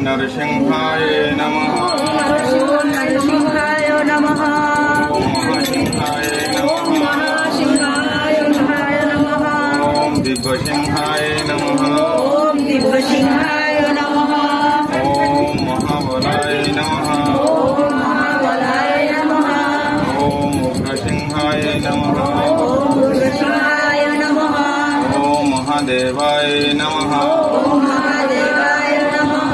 नरसिंहाय नमः। ओम नरसिंहाय नमः। ओम महासिंहाय नमः। महासिंहाय नमः। ओम दिव्यसिंहाय नमः। ओम दिव्यसिंहाय नमः। ओम महाबलाय नमः। ओम महाबलाय नमः। ओम उग्रसिंहाय नमः। ओम उग्रसिंहाय नमः। ओम महादेवाय नमः। ओम महादेवाय नमः।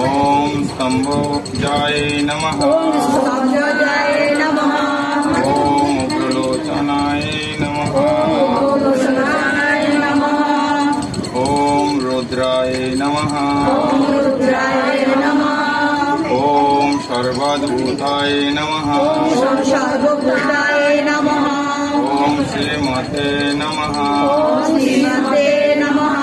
ओम स्तंभोजाय नमः। ओम स्तंभोजाय नमः। ओम उग्रलोचनाय नमः। ओम उग्रलोचनाय नमः। ओम रुद्राय नमः। ओम रुद्राय नमः। ओम सर्वभूताय नमः। ओम सर्वभूताय नमः। ओम श्रीमते नमः। ओम श्रीमते नमः।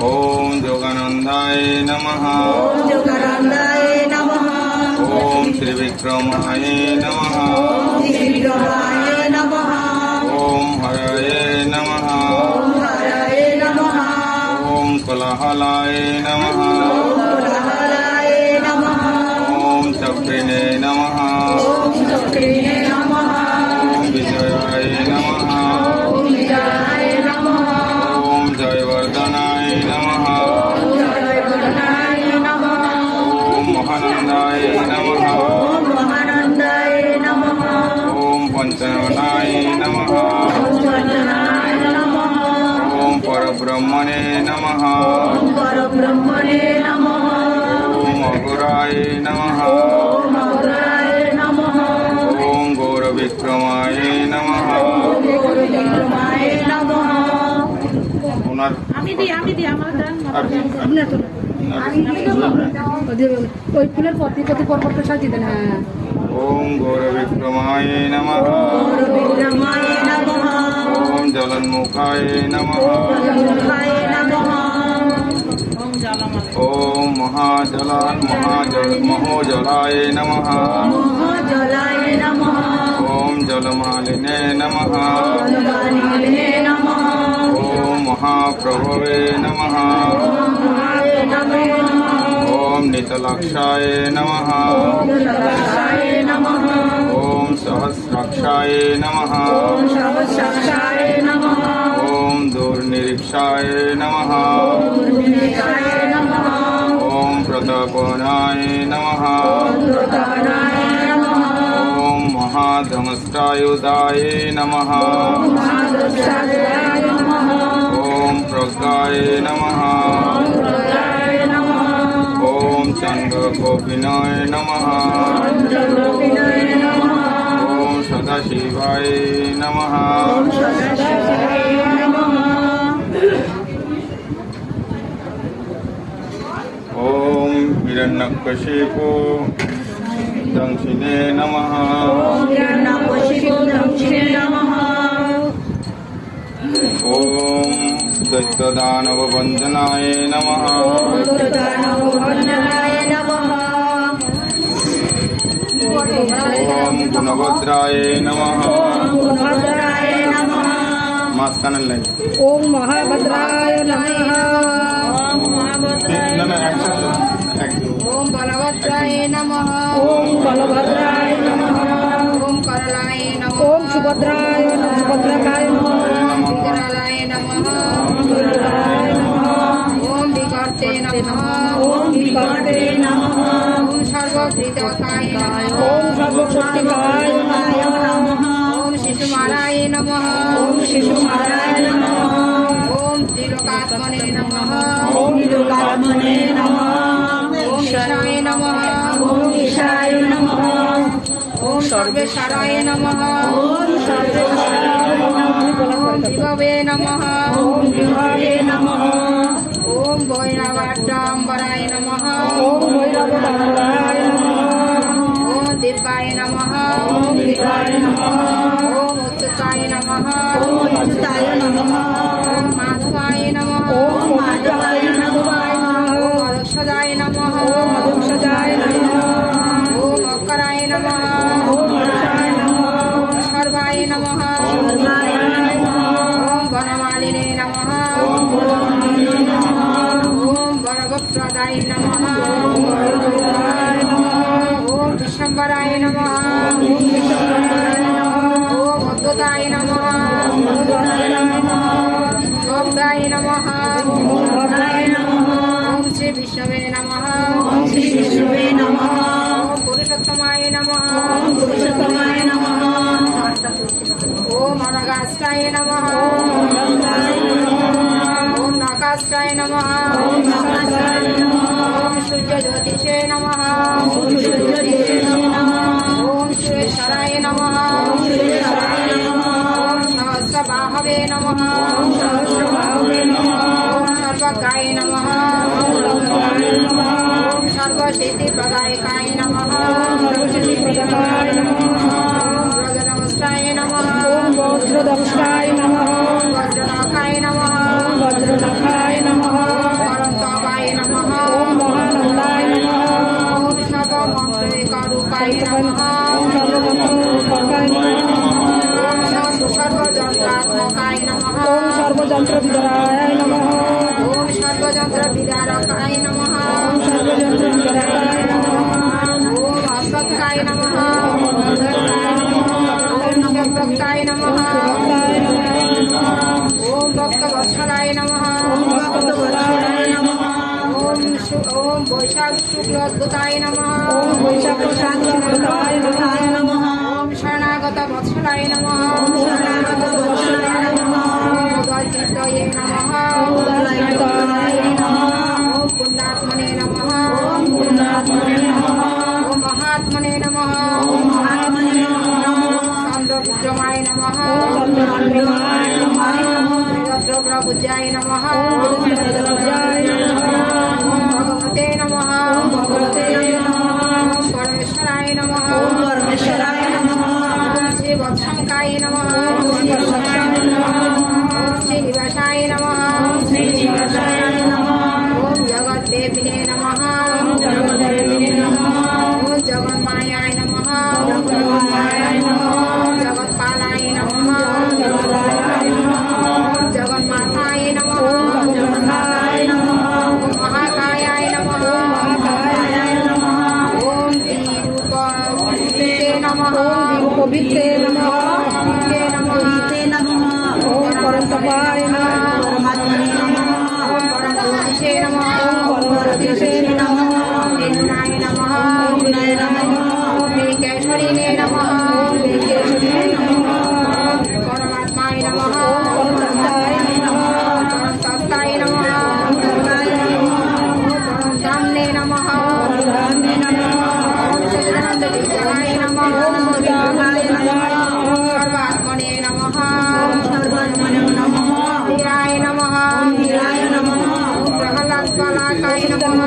ओम योगानंदाय नमः। ओम योगानंदाय नमः। ओम त्रिविक्रमाय नमः। ओम त्रिविक्रमाय नमः। ओम हरये नमः। ओम हरये नमः। ओम कोलाहलाय नमः। ओम कोलाहलाय नमः। ओम चक्रिणे नमः। ओम चक्रिणे नमः। ओम विजयाय नमः। ओम विजयाय नमः। ओम जयवर्धनाय नमः। ओम जयवर्धनाय नमः। ओम महानंदाय नमः। ओम महानंदाय नमः। ओम पंचनाय नमः। ओम पंचनाय नमः। ओम परब्रह्मणे नमः। ओम परब्रह्मणे नमः। ओम अघोराय नमः। ओम अघोराय नमः। ओम गौरविक्रमाय नमः। ओम गौरविक्रमाय नमः। ओनर আমি দিই আমার দেন ওই ফুলের প্রতি পরপরটা সাজিয়ে দেন। হ্যাঁ। ओम गौरविक्रमाय नमः। गौरविक्रमाय नमः। ओम जलन्मुखाय नमः। जलन्मुखाय नमः। ओम महोजलाय नमः। महाजलाय नमः। ओम जलमालिने नमः। जलमालिने नमः। ओम महाप्रभवे नमः। ओम महाय नमः। ओम नितलाक्षाय नमः। ओम नितलाक्षाय नमः। ओम सहस्राक्षाय नमः। ओम सहस्राक्षाय नमः। ओम दूरनिरीक्षाय नमः। ओम दूरनिरीक्षाय नमः। ओम प्रतापनाय नमः। ओम प्रतापनाय नमः। ओम महाधमस्तायुधाय नमः। ओम महादशाय नमः। ओम प्रज्ञाय नमः। ओम प्रज्ञाय नमः। ओम चंद्रकोपिनाय नमः। ओम चंद्रकोपिनाय नमः। ओम सदाशिवाय नमः। ओम सदाशिवाय नमः। ओम हिरण्यकशिपु दंशिने नमः। ओम हिरण्यकशिपु दंशिने नमः। ओम दैत्यदानववन्दनाय नमः। ओम दैत्यदानववन्दनाय नमः। ओम गुणभद्राय नमः। ओम गुणभद्राय नमः। मास्कान लाइन ओम महाभद्राय नमः। ओम महाभद्राय ओम बलभद्राय नमः। ओम बलभद्राय नमः। ओम करलाय नमः। ओम सुभद्राय नमः। सुभद्राय नमः। विकरालाय नमः। विकराय नमः। ओम विकर्ते नमः। ओम विकर्ते नमः। ओम सर्वभूतकाय नमः। ओम सर्वशक्तिकाय नमः। ओम शिशुमाराय नमः। ओम शिशुमाराय नमः। ओम त्रिलोकात्मने नमः। ओम त्रिलोकात्मने नमः। ओम ईशाय नमः। ओम ईशाय नमः। ओम सर्वेश्वराय नमः। ओम सर्वेश्वराय नमः। ओम विभवे नमः। ओम विभवे नमः। ओम भैरवाड्डाम्बराय नमः। ओम भैरवाड्डाम्बराय नमः। ओम दिव्याय नमः। ओम दिव्याय नमः। ओम उच्चताय नमः। ओम उच्चताय नमः। ओम माधवाय नमः। ओम माधवाय नमः। ओम अदक्षदाय नमः। ओम अदक्षदाय नमः। ओम अकराय नमः। ओम अक्षाय नमः। ओम सर्वाय नमः। सर्वाय नमः। ओम वनमालिने नमः। ओम वनमालिने नमः। ओम वरवप्रदाय रुद्राय नमः ओम विश्वम्भराय नमः ओम अद्भुताय नमः ओमगाय नमः ओम श्री विष्णवे नमः ओम पुरुषोत्तमाय नमः ओम अनगाष्टाय नमः ओम नागाष्टाय नमः ओम सूर्य ज्योतिषे नमः ओम सुरेश्वराय नमः ओम सहस्रबाहवे नमः ओम सर्वगाय नमः ओम सर्वसिद्धिप्रदायकाय नमः वज्रनमस्ताय नमः वज्रदंष्टाय नमः वज्रनाथाय नमः वज्रनखाय नमः परंतापाय नमः महानंदाय नमः ओम सर्वमंत्रेकारूपाय नमः ओम सर्वजंत्रात्मकाय नमः ओम सर्वजंत्र विदराय नमः ओम सर्वजंत्र विदारकाय नमः ओम सर्वजंत्र विदराय नमः ओम अस्वत्थाय नमः ओम नमस्ताय नमः ओम भक्तवत्सलाय नमः ओम वैशाख शुक्ल अद्भुताय नमः ओम वैशाख शांताय नमः ओम शरणागत वत्सलाय नमः ओम उदयचित्तये नमः ओम पुण्यात्मने नमः ओम महात्मने नमः चंद्रपुत्रमाय नमः वेदद्रव्यपूज्याय नमः भगवते नमः परमेश्वराय नमः श्री वत्संकाय नमः श्रीनिवासाय नमः ओम जगद्देविने नमः ओम जगन्मायाय नमः जगत्पालाय नमः जगन्माताय नमः महाकायाय नमः ओम विरूपविते नमः विरूपविते नमः ओम परंतपाय नमः ओम परमज्योतिषे नमः परमज्योतिषे नमः निर्गुणाय नमः ओम नीकेश्वरिणे नमः परमात्माय नमः परमताय नमः परमतत्ताय नमः परमधाम्ने नमः सच्चिदानंद विग्रहाय नमः सर्वात्मने नमः वीराय नमः प्रहलादपालाकाय नमः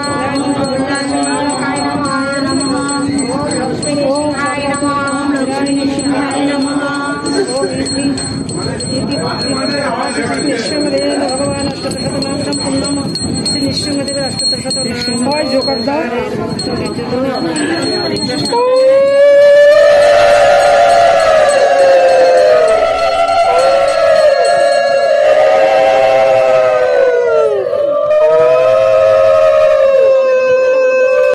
काय नमः ओम लक्ष्मीनृसिंहाय नमः निश्चिंदेव भगवान अष्टशतनाम संपूर्ण श्री निश्चिंदेव अष्टशतनाम जो कर दो